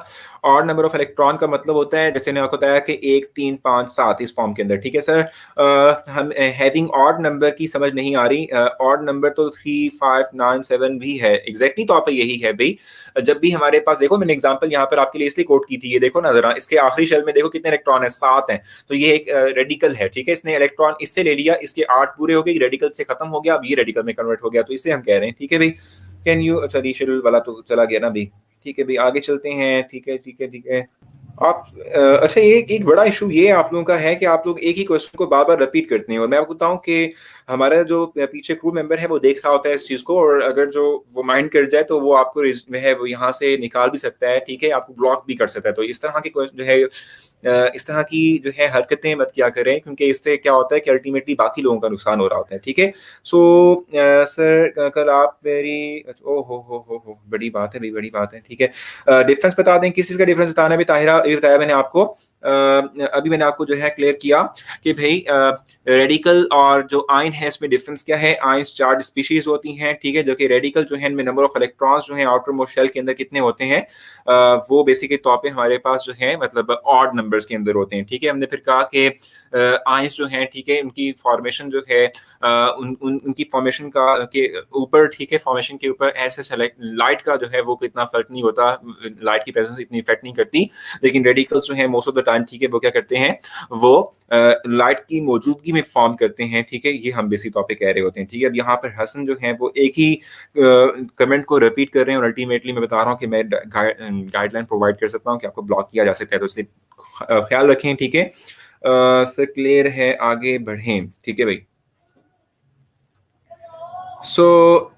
[SPEAKER 1] ऑड नंबर ऑफ इलेक्ट्रॉन का मतलब होता है, जैसे ने आपको बताया कि 1, 3, 5, 7 इस फॉर्म के अंदर, ठीक है सर। हम हैविंग ऑड नंबर की समझ नहीं आ रही, ऑड नंबर तो 3, 5, 9, 7 भी है, एग्जैक्टली तौर पर यही है भाई। जब भी हमारे पास, देखो मैंने एग्जांपल यहाँ पर आपके लिए इसलिए कोट की थी, ये देखो ना जरा, इसके आखिरी शेल में देखो कितने इलेक्ट्रॉन है, 7 है, तो ये एक रेडिकल है, ठीक है, इसने इलेक्ट्रॉन इससे ले लिया, इसके 8 पूरे हो गए, रेडिकल से खत्म हो गया, अब ये रेडिकल में कन्वर्ट हो गया, तो इसे हम कह रहे हैं, ठीक है भाई। कैन यू, अच्छा रीशेड्यूल वाला तो चला गया ना भाई, ठीक है भाई, आगे चलते हैं, ठीक है ठीक है ठीक है। आप अच्छा, एक बड़ा इशू ये आप लोगों का है कि आप लोग एक ही क्वेश्चन को बार बार रिपीट करते हैं, और मैं आपको बताऊं कि हमारा जो पीछे क्रू मेंबर है वो देख रहा होता है इस चीज को, और अगर जो वो माइंड कर जाए तो वो आपको है वो यहाँ से निकाल भी सकता है, ठीक है, आपको ब्लॉक भी कर सकता है। तो इस तरह की जो है इस तरह की जो है हरकतें मत किया करें, क्योंकि इससे क्या होता है कि अल्टीमेटली बाकी लोगों का नुकसान हो रहा होता है, ठीक है। सो सर कल आप मेरी, ओ हो बड़ी बात है भाई, बड़ी बात है, ठीक है। डिफरेंस बता दें, किस चीज का डिफरेंस बताना है भी, ताहिरा ये बताया मैंने आपको, अभी मैंने आपको जो है क्लियर किया कि भाई रेडिकल और जो आयन है इसमें डिफरेंस क्या है। आयंस चार्ज स्पीशीज होती हैं, ठीक है, जो कि रेडिकल जो है इनमें नंबर ऑफ इलेक्ट्रॉन्स जो है आउटर मोस्ट शेल के अंदर कितने होते हैं, वो बेसिकली तौर पे हमारे पास जो है मतलब ऑड नंबर्स के अंदर होते हैं, ठीक है। हमने फिर कहा कि आयंस जो है, ठीक है, उनकी फॉर्मेशन जो है उनकी फॉर्मेशन का के ऊपर, ठीक है, फॉर्मेशन के ऊपर ऐसे लाइट का जो है वो इतना फर्क नहीं होता, लाइट की प्रेजेंस इतनी इफेक्ट नहीं करती, लेकिन रेडिकल्स जो है मोस्ट ऑफ द टाइम, ठीक है, वो क्या करते हैं, वो लाइट की मौजूदगी में फॉर्म करते हैं, ठीक है, ये हम बेसिक टॉप पे कह रहे होते हैं, ठीक है। अब यहाँ पर हसन जो है वो एक ही कमेंट को रिपीट कर रहे हैं, और अल्टीमेटली मैं बता रहा हूँ कि मैं गाइडलाइन प्रोवाइड कर सकता हूँ कि आपको ब्लॉक किया जा सकता है, तो इसलिए ख्याल रखें, ठीक है। सर क्लियर है, आगे बढ़ें, ठीक है भाई। सो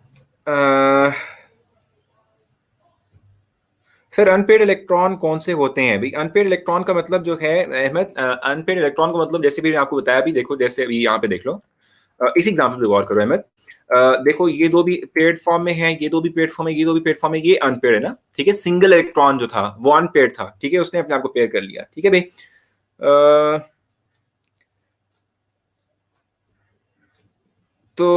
[SPEAKER 1] सर अनपेड इलेक्ट्रॉन कौन से होते हैं भाई? अनपेड इलेक्ट्रॉन का मतलब जो है अहमद, अनपेड इलेक्ट्रॉन का मतलब जैसे भी आपको बताया भी, देखो जैसे अभी यहाँ पे देख लो, इस एग्जाम्पल पे गौर करो अहमद, देखो ये दो भी पेड फॉर्म में है, ये दो भी पेड फॉर्म है, ये दो भी पेड फॉर्म है, ये अनपेड है ना, ठीक है। सिंगल इलेक्ट्रॉन जो था वो अनपेड था, ठीक है, उसने अपने आप को पेयर कर लिया, ठीक है भाई। तो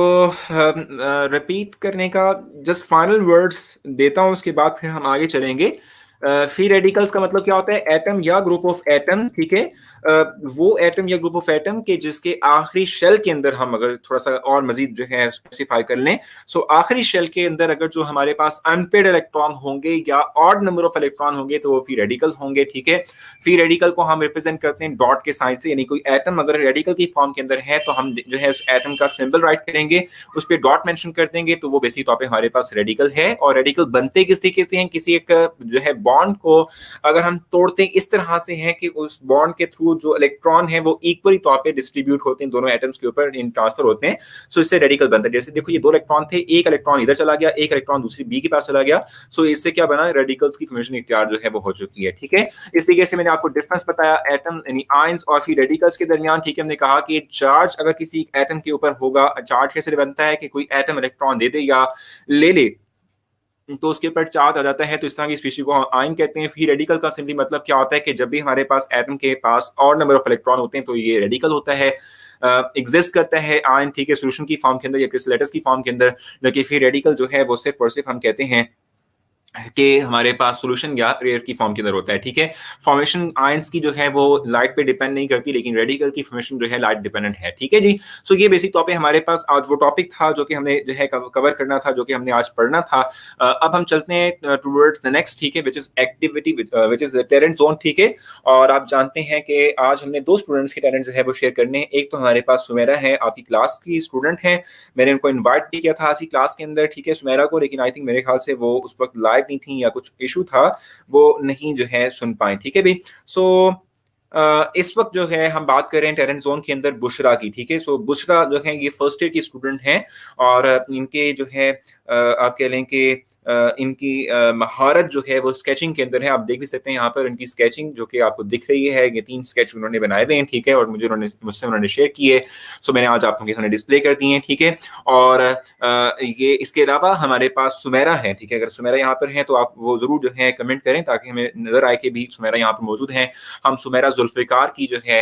[SPEAKER 1] रिपीट करने का जस्ट फाइनल वर्ड्स देता हूं, उसके बाद फिर हम आगे चलेंगे। फ्री रेडिकल्स का मतलब क्या होता है, एटम या ग्रुप ऑफ एटम, ठीक है, वो एटम या ग्रुप ऑफ एटम के जिसके आखिरी शेल के अंदर हम अगर थोड़ा सा और मजीद जो है स्पेसिफाई कर लें, सो आखिरी शेल के अंदर अगर जो हमारे पास अनपेड इलेक्ट्रॉन होंगे या ऑड नंबर ऑफ इलेक्ट्रॉन होंगे तो वो फ्री रेडिकल होंगे, ठीक है। फ्री रेडिकल को हम रिप्रेजेंट करते हैं डॉट के साइन से, यानी कोई एटम अगर रेडिकल की फॉर्म के अंदर है तो हम जो है उस एटम का सिंबल राइट करेंगे, उस पर डॉट मेंशन कर देंगे, तो वो बेसिक तौर पे हमारे पास रेडिकल है। और रेडिकल बनते किस तरीके से हैं, किसी एक जो है बॉन्ड को अगर हम तोड़ते हैं इस तरह से हैं कि उस बॉन्ड के थ्रू जो इलेक्ट्रॉन है वो इक्वली तौर पे डिस्ट्रीब्यूट होते हैं, दोनों एटम्स के ऊपर इन ट्रांसफर होते हैं, सो इससे रेडिकल बनता है। जैसे देखो ये दो इलेक्ट्रॉन थे, एक इलेक्ट्रॉन इधर चला गया, एक इलेक्ट्रॉन दूसरी बी के पास चला गया, सो इससे क्या बना, रेडिकल्स की फॉर्मेशन इख्तियार जो है वो हो चुकी है, ठीक है। इस तरीके से मैंने आपको डिफरेंस बताया एटम यानी आयंस और फ्री रेडिकल्स के दरमियान, ठीक है। हमने कहा कि चार्ज अगर किसी एटम के ऊपर होगा, चार्ज कैसे बनता है कि कोई एटम इलेक्ट्रॉन दे दे या ले ले तो उसके ऊपर चार्ज आ जाता है, तो इस तरह की स्पीशीज को आयन कहते हैं। फ्री रेडिकल का सिंपली मतलब क्या होता है कि जब भी हमारे पास एटम के पास और नंबर ऑफ इलेक्ट्रॉन होते हैं तो ये रेडिकल होता है। एग्जिस्ट करता है आयन, ठीक है, सॉल्यूशन की फॉर्म के अंदर या क्रिस्टलेटस की फॉर्म के अंदर, जबकि फ्री रेडिकल जो है वो सिर्फ और सिर्फ हम कहते हैं कि हमारे पास सॉल्यूशन या रेयर की फॉर्म के अंदर होता है, ठीक है। फॉर्मेशन आयंस की जो है वो लाइट पे डिपेंड नहीं करती, लेकिन रेडिकल की फॉर्मेशन जो है लाइट डिपेंडेंट है, ठीक है जी। सो ये बेसिक टॉपिक हमारे पास आज वो टॉपिक था जो कि हमने जो है कवर करना था, जो कि हमने आज पढ़ना था। अब हम चलते हैं टुवर्ड्स द नेक्स्ट, ठीक है, which is activity, which is talent zone, ठीक है। और आप जानते हैं कि आज हमने दो स्टूडेंट्स के टैलेंट जो है वो शेयर करने हैं। एक तो हमारे पास सुमेरा है, आपकी क्लास की स्टूडेंट है, मैंने उनको इन्वाइट भी किया था आज की क्लास के अंदर, ठीक है, सुमेरा को, लेकिन आई थिंक मेरे ख्याल से वो उस वक्त लाइव नहीं थी या कुछ इशू था, वो नहीं जो है सुन पाए, ठीक है भी। सो इस वक्त जो है हम बात कर रहे हैं टैलेंट जोन के अंदर बुशरा की, ठीक है। सो बुशरा जो है ये फर्स्ट ईयर की स्टूडेंट हैं और इनके जो है आप कह लें कि इनकी महारत जो है वो स्केचिंग के अंदर है। आप देख भी सकते हैं यहाँ पर इनकी स्केचिंग जो कि आपको दिख रही है, ये 3 स्केच उन्होंने बनाए हुए हैं, ठीक है, और मुझसे उन्होंने शेयर किए। सो मैंने आज आप लोगों के सामने डिस्प्ले कर दिए हैं, ठीक है। और ये इसके अलावा हमारे पास सुमेरा है, ठीक है। अगर सुमेरा यहाँ पर है तो आप वो जरूर जो है कमेंट करें ताकि हमें नजर आए कि भी सुमेरा यहाँ पर मौजूद है। हम सुमेरा जुल्फिकार की जो है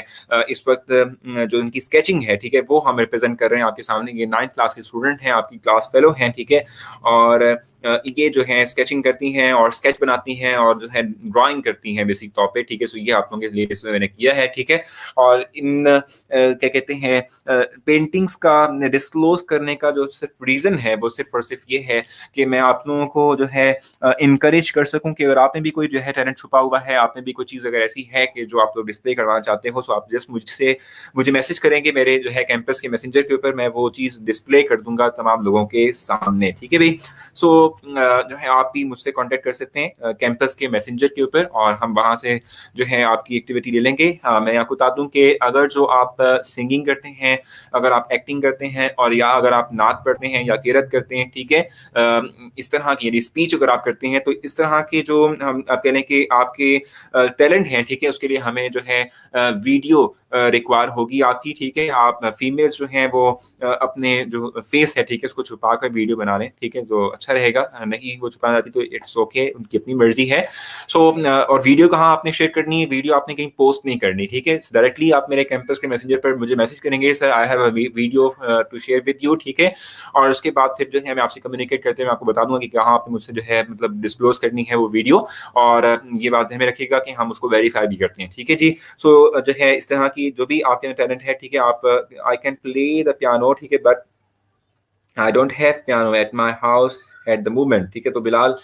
[SPEAKER 1] इस वक्त जो इनकी स्केचिंग है, ठीक है, वो हम रिप्रेजेंट कर रहे हैं आपके सामने। ये 9th क्लास की स्टूडेंट हैं, आपकी क्लास फेलो हैं, ठीक है। और ये जो है स्केचिंग करती हैं और स्केच बनाती हैं और जो है ड्राइंग करती हैं बेसिक तौर पे, ठीक है। सो ये आप लोगों के लिए इसमें मैंने किया है, ठीक है। और इन क्या कहते हैं पेंटिंग्स का डिस्क्लोज करने का जो सिर्फ रीजन है वो सिर्फ और सिर्फ ये है कि मैं आप लोगों को जो है इनकरेज कर सकूं कि अगर आप में भी कोई जो है टैलेंट छुपा हुआ है, आप में भी कोई चीज़ अगर ऐसी है कि जो आप लोग डिस्प्ले करवाना चाहते हो, तो आप जस्ट मुझे मैसेज करेंगे मेरे जो है कैंपस के मैसेंजर के ऊपर, मैं वो चीज़ डिस्प्ले कर दूंगा तमाम लोगों के सामने, ठीक है भाई। सो जो है आप भी मुझसे कांटेक्ट कर सकते हैं कैंपस के मैसेंजर के ऊपर और हम वहाँ से जो है आपकी एक्टिविटी ले लेंगे। मैं आपको बता दूं कि अगर जो आप सिंगिंग करते हैं, अगर आप एक्टिंग करते हैं और या अगर आप नात पढ़ते हैं या किरत करते हैं, ठीक है, इस तरह की यानी स्पीच अगर आप करते हैं, तो इस तरह के जो हम आप कह लें कि आपके टैलेंट हैं, ठीक है, उसके लिए हमें जो है वीडियो रिक्वायर होगी आपकी, ठीक है। आप फीमेल्स जो हैं वो अपने जो फेस है, ठीक है, उसको छुपा कर वीडियो बना लें, ठीक है, जो अच्छा रहेगा। नहीं वो छुपाना चाहती तो इट्स ओके, उनकी अपनी मर्जी है। सो और वीडियो कहाँ आपने शेयर करनी है, वीडियो आपने कहीं पोस्ट नहीं करनी, ठीक है। डायरेक्टली आप मेरे कैंपस के मैसेंजर पर मुझे मैसेज करेंगे, sir I have a video to share with you, ठीक है। और उसके बाद फिर जो है मैं आपसे कम्युनिकेट करते हुए आपको बता दूंगा कि कहाँ आपने मुझसे जो है मतलब डिस्क्लोज करनी है वो वीडियो, और ये बात ध्यान में रखिएगा कि हम उसको वेरीफाई भी करते हैं, ठीक है जी। सो जो है इस तरह की जो भी आपके टैलेंट है, ठीक है, आप I can play the piano, ठीक है, but I don't have piano at my house at the moment, ठीक है। तो बिलाल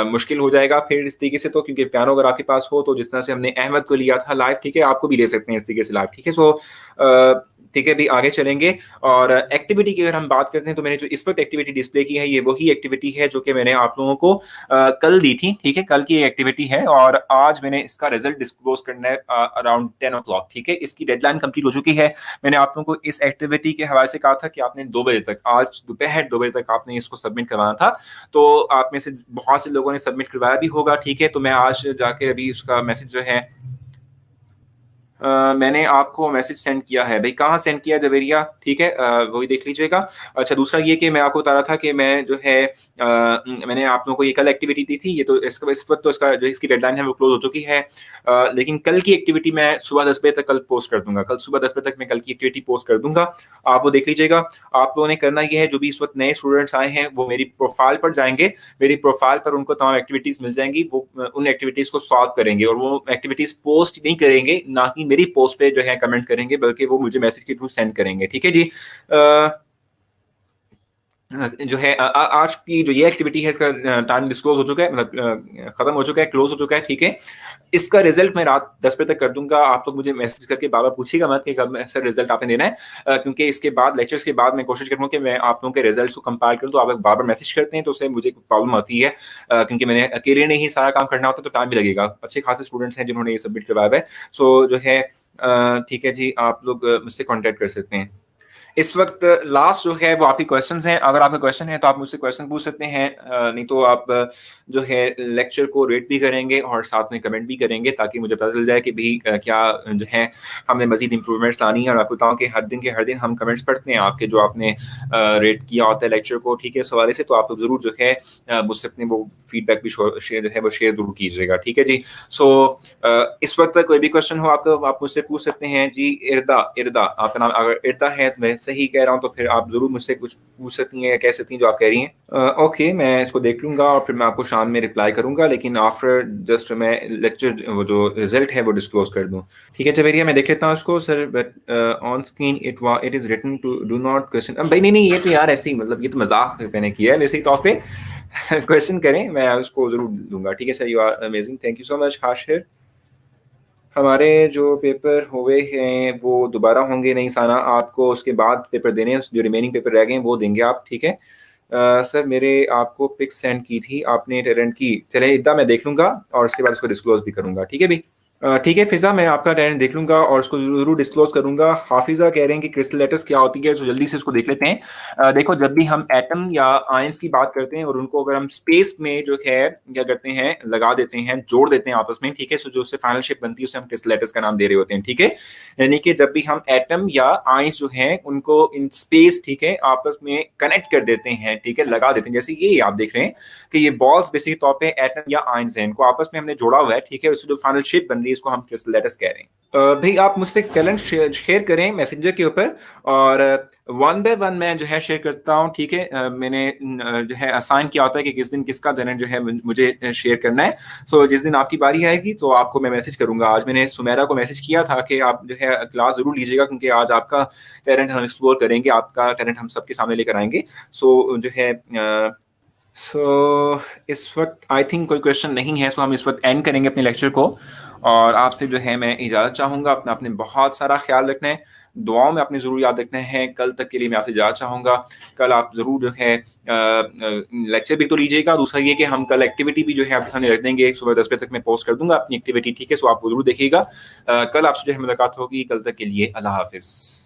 [SPEAKER 1] मुश्किल हो जाएगा फिर इस तरीके से, तो क्योंकि पियानो अगर आपके पास हो तो जिस तरह से हमने अहमद को लिया था लाइव, ठीक है, आपको भी ले सकते हैं इस तरीके से लाइव, ठीक है। सो ठीक है भी आगे चलेंगे। और एक्टिविटी की अगर हम बात करते हैं तो मैंने जो इस वक्त एक्टिविटी डिस्प्ले की है ये वही एक्टिविटी है जो कि मैंने आप लोगों को कल दी थी, ठीक है, कल की एक्टिविटी है और आज मैंने इसका रिजल्ट डिस्क्लोज करना है अराउंड 10 o'clock, ठीक है। इसकी डेडलाइन कंप्लीट हो चुकी है। मैंने आप लोगों को इस एक्टिविटी के हवाले से कहा था कि आपने 2 बजे तक, आज दोपहर 2 बजे तक आपने इसको सबमिट करवाना था, तो आप में से बहुत से लोगों ने सबमिट करवाया भी होगा, ठीक है। तो मैं आज जाके अभी उसका मैसेज जो है मैंने आपको मैसेज सेंड किया है भाई, कहाँ सेंड किया जवेरिया, ठीक है, वही देख लीजिएगा। अच्छा, दूसरा ये कि मैं आपको बता रहा था कि मैं जो है मैंने आप लोगों को ये कल एक्टिविटी दी थी, ये तो इस वक्त तो इसका जो इसकी डेडलाइन है वो क्लोज हो चुकी है, लेकिन कल की एक्टिविटी मैं सुबह 10 बजे तक कल पोस्ट कर दूंगा, कल सुबह 10 बजे तक मैं कल की एक्टिविटी पोस्ट कर दूंगा, आप वो देख लीजिएगा। आप लोगों ने करना ये है, जो भी इस वक्त नए स्टूडेंट्स आए हैं वो मेरी प्रोफाइल पर जाएंगे, मेरी प्रोफाइल पर उनको तमाम एक्टिविटीज मिल जाएंगी, वो उन एक्टिविटीज को सॉल्व करेंगे और वो एक्टिविटीज पोस्ट नहीं करेंगे, ना कि मेरी पोस्ट पे जो है कमेंट करेंगे, बल्कि वो मुझे मैसेज के थ्रू सेंड करेंगे, ठीक है जी। जो है आज की जो ये एक्टिविटी है इसका टाइम डिस्क्लोज हो चुका है, मतलब खत्म हो चुका है, क्लोज हो चुका है, ठीक है। इसका रिजल्ट मैं रात 10 बजे तक कर दूंगा। आप लोग मुझे मैसेज करके बार बार पूछिएगा मत कि कब सर रिजल्ट आपने देना है, क्योंकि इसके बाद लेक्चर्स के बाद मैं कोशिश करूंगा कि मैं आप लोगों के रिजल्ट को कंपाइल करूं, तो आप बार बार मैसेज करते हैं तो उससे मुझे प्रॉब्लम आती है, क्योंकि मैंने अकेले नहीं सारा काम करना होता तो टाइम भी लगेगा। अच्छे खासे स्टूडेंट्स हैं जिन्होंने ये सबमिट करवाया है, सो जो है ठीक है जी, आप लोग मुझसे कॉन्टेक्ट कर सकते हैं। इस वक़्त लास्ट जो है वो आपके क्वेश्चंस हैं। अगर आपके क्वेश्चन है तो आप मुझसे क्वेश्चन पूछ सकते हैं, नहीं तो आप जो है लेक्चर को रेट भी करेंगे और साथ में कमेंट भी करेंगे ताकि मुझे पता चल जाए कि भई क्या जो है हमने मज़ीद इम्प्रूवमेंट्स लानी है। और आपको बताऊँ कि हर दिन के हर दिन हम कमेंट्स पढ़ते हैं आपके, जो आपने रेट किया होता है लेक्चर को, ठीक है, इस हवाले से। तो आप लोग ज़रूर जो है मुझसे अपने वो फीडबैक भी शेयर जो है वो शेयर ज़रूर कीजिएगा, ठीक है जी। सो इस वक़्त कोई भी क्वेश्चन हो आपका, आप मुझसे पूछ सकते हैं जी। इरदा, इरदा आपका नाम अगर इरदा है तो मैं सही कह रहा हूँ, तो फिर आप ज़रूर मुझसे कुछ पूछ सकती हैं या कह सकती हैं जो आप कह रही हैं। ओके, मैं इसको देख लूँगा और फिर मैं आपको शाम में रिप्लाई करूँगा, लेकिन आफ्टर जस्ट मैं लेक्चर वो जो रिज़ल्ट है वो डिस्क्लोज़ कर दूँ। ठीक है जवेरिया, मैं देख लेता हूँ इसको sir, but on screen it is written to do not question. भाई नहीं, ये तो यार ऐसे ही, मतलब ये तो मज़ाक मैंने किया है वैसे ही तौर पे। क्वेश्चन करें, मैं उसको ज़रूर दूँगा। ठीक है sir, you are amazing, thank you so much Hashir. हमारे जो पेपर हुए हैं वो दोबारा होंगे नहीं साना, आपको उसके बाद पेपर देने हैं, जो रिमेनिंग पेपर रह गए हैं वो देंगे आप, ठीक है। सर मेरे आपको पिक सेंड की थी आपने टैलेंट की, चले इतना मैं देख लूंगा और उसके बाद उसको डिस्क्लोज भी करूंगा, ठीक है भाई। ठीक है फिजा, मैं आपका टैलेंट देख लूंगा और उसको जरूर डिस्क्लोज करूंगा। हाफिजा कह रहे हैं कि क्रिस्टल लेटर्स क्या होती है, तो जल्दी से इसको देख लेते हैं। देखो, जब भी हम एटम या आयंस की बात करते हैं और उनको अगर हम स्पेस में जो है क्या करते हैं, लगा देते हैं, जोड़ देते हैं आपस में, ठीक है, सो जो उससे फाइनल शेप बनती है उसे हम क्रिस्टल लेटर्स का नाम दे रहे होते हैं, ठीक है। यानी कि जब भी हम एटम या आयंस जो हैं उनको इन स्पेस, ठीक है, आपस में कनेक्ट कर देते हैं, ठीक है, लगा देते हैं, जैसे ये आप देख रहे हैं कि ये बॉल्स बेसिक तौर पे एटम या आयंस हैं, इनको आपस में हमने जोड़ा हुआ है, ठीक है, उससे जो फाइनल शेप बन रही है इसको हम क्रिस्टल लेटर्स कह रहे हैं। भाई आप मुझसे टैलेंट शेयर करें मैसेंजर के ऊपर, और वन बाय वन मैं जो है शेयर करता हूँ, ठीक है। मैंने जो है असाइन किया होता है कि किस दिन किसका टैलेंट जो है मुझे शेयर करना है। सो जिस दिन आपकी बारी आएगी तो आपको मैं मैसेज करूंगा। आज मैंने सुमेरा को मैसेज किया था कि आप जो है क्लास जरूर लीजिएगा, क्योंकि आज आपका टैलेंट हम एक्सप्लोर करेंगे, आपका टैलेंट हम सबके सामने लेकर आएंगे। सो जो है इस वक्त आई थिंक कोई क्वेश्चन नहीं है, सो हम इस वक्त एंड करेंगे अपने लेक्चर को। और आपसे जो है मैं इजाज़त चाहूँगा। अपना आपने बहुत सारा ख्याल रखना है, दुआओं में आपने ज़रूर याद रखना है। कल तक के लिए मैं आपसे इजाज़त चाहूँगा। कल आप ज़रूर जो है लेक्चर भी तो लीजिएगा, दूसरा ये कि हम कल एक्टिविटी भी जो है आपके सामने रख देंगे, सुबह 10 बजे तक मैं पोस्ट कर दूंगा अपनी एक्टिविटी, ठीक है। सो आप वो ज़रूर देखिएगा। कल आपसे जो है मुलाकात होगी, कल तक के लिए अल्लाह हाफिज़।